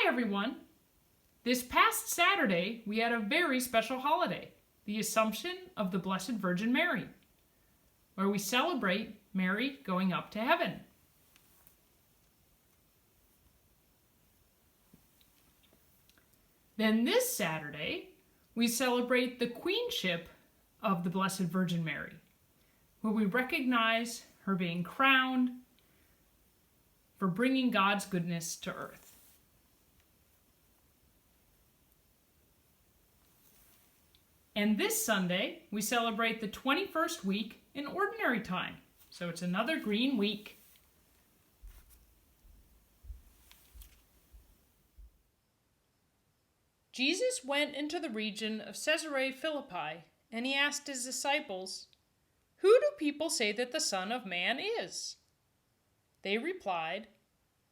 everyone. This past Saturday, we had a very special holiday, the Assumption of the Blessed Virgin Mary, where we celebrate Mary going up to heaven. Then this Saturday, we celebrate the Queenship of the Blessed Virgin Mary, where we recognize her being crowned for bringing God's goodness to earth. And this Sunday, we celebrate the 21st week in Ordinary Time. So it's another green week. Jesus went into the region of Caesarea Philippi, and he asked his disciples, "Who do people say that the Son of Man is?" They replied,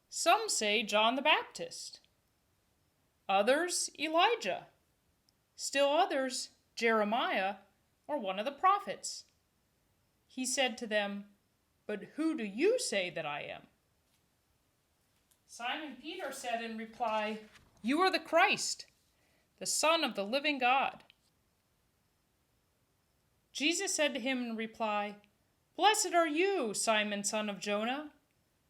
"Some say John the Baptist, others Elijah, still others Jeremiah or one of the prophets." He said to them, "But who do you say that I am?" Simon Peter said in reply, "You are the Christ, the Son of the living God." Jesus said to him in reply, "Blessed are you, Simon, son of Jonah,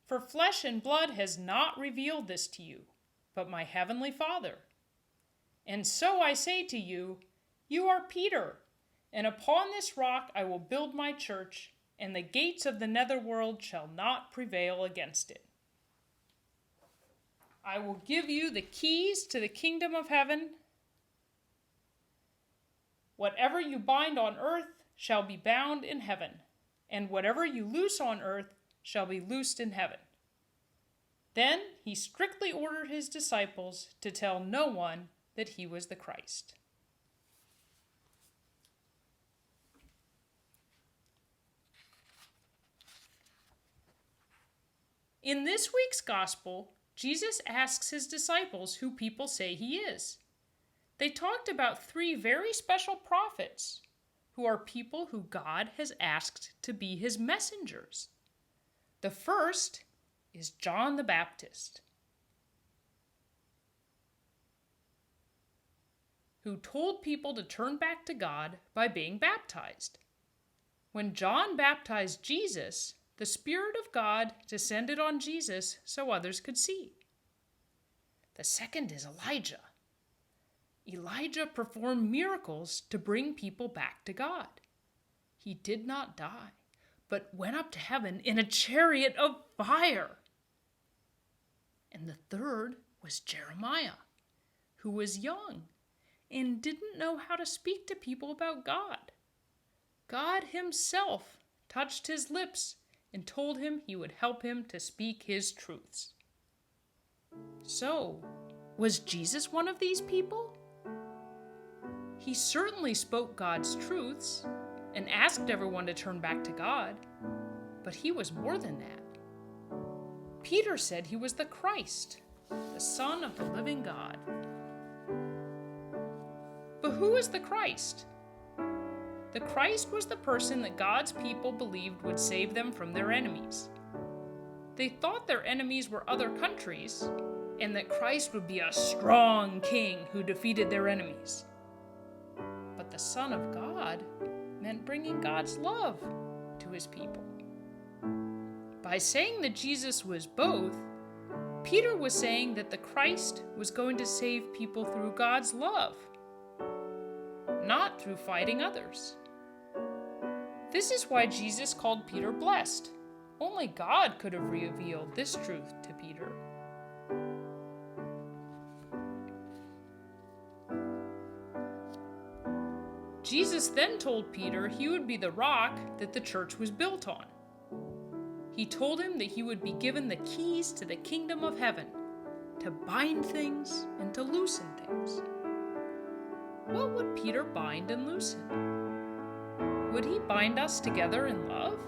for flesh and blood has not revealed this to you, but my heavenly Father. And so I say to you, you are Peter, and upon this rock I will build my church, and the gates of the netherworld shall not prevail against it. I will give you the keys to the kingdom of heaven. Whatever you bind on earth shall be bound in heaven, and whatever you loose on earth shall be loosed in heaven." Then he strictly ordered his disciples to tell no one that he was the Christ. In this week's gospel, Jesus asks his disciples who people say he is. They talked about 3 very special prophets who are people who God has asked to be his messengers. The first is John the Baptist, who told people to turn back to God by being baptized. When John baptized Jesus, the Spirit of God descended on Jesus so others could see. The second is Elijah. Elijah performed miracles to bring people back to God. He did not die, but went up to heaven in a chariot of fire. And the third was Jeremiah, who was young and didn't know how to speak to people about God. God himself touched his lips and told him he would help him to speak his truths. So, was Jesus one of these people? He certainly spoke God's truths and asked everyone to turn back to God, but he was more than that. Peter said he was the Christ, the Son of the living God. But who is the Christ? The Christ was the person that God's people believed would save them from their enemies. They thought their enemies were other countries, and that Christ would be a strong king who defeated their enemies. But the Son of God meant bringing God's love to his people. By saying that Jesus was both, Peter was saying that the Christ was going to save people through God's love, not through fighting others. This is why Jesus called Peter blessed. Only God could have revealed this truth to Peter. Jesus then told Peter he would be the rock that the church was built on. He told him that he would be given the keys to the kingdom of heaven, to bind things and to loosen things. What would Peter bind and loosen? Would he bind us together in love?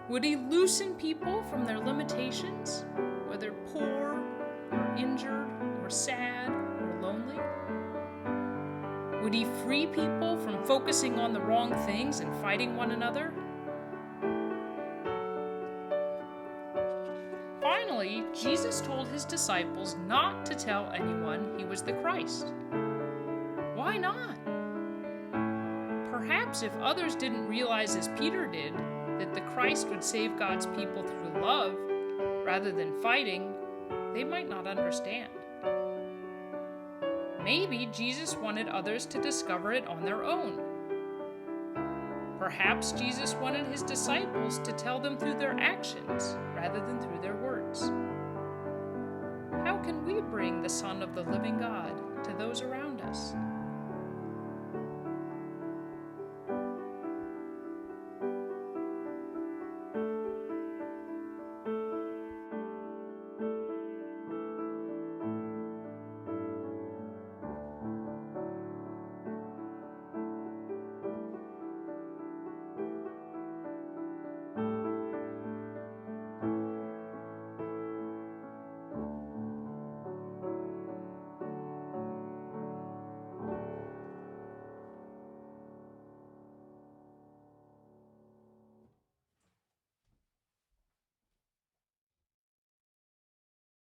Would he loosen people from their limitations, whether poor or injured or sad or lonely? Would he free people from focusing on the wrong things and fighting one another? Finally, Jesus told his disciples not to tell anyone he was the Christ. Why not? Perhaps if others didn't realize as Peter did that the Christ would save God's people through love rather than fighting, they might not understand. Maybe Jesus wanted others to discover it on their own. Perhaps Jesus wanted his disciples to tell them through their actions rather than through their words. How can we bring the Son of the living God to those around us?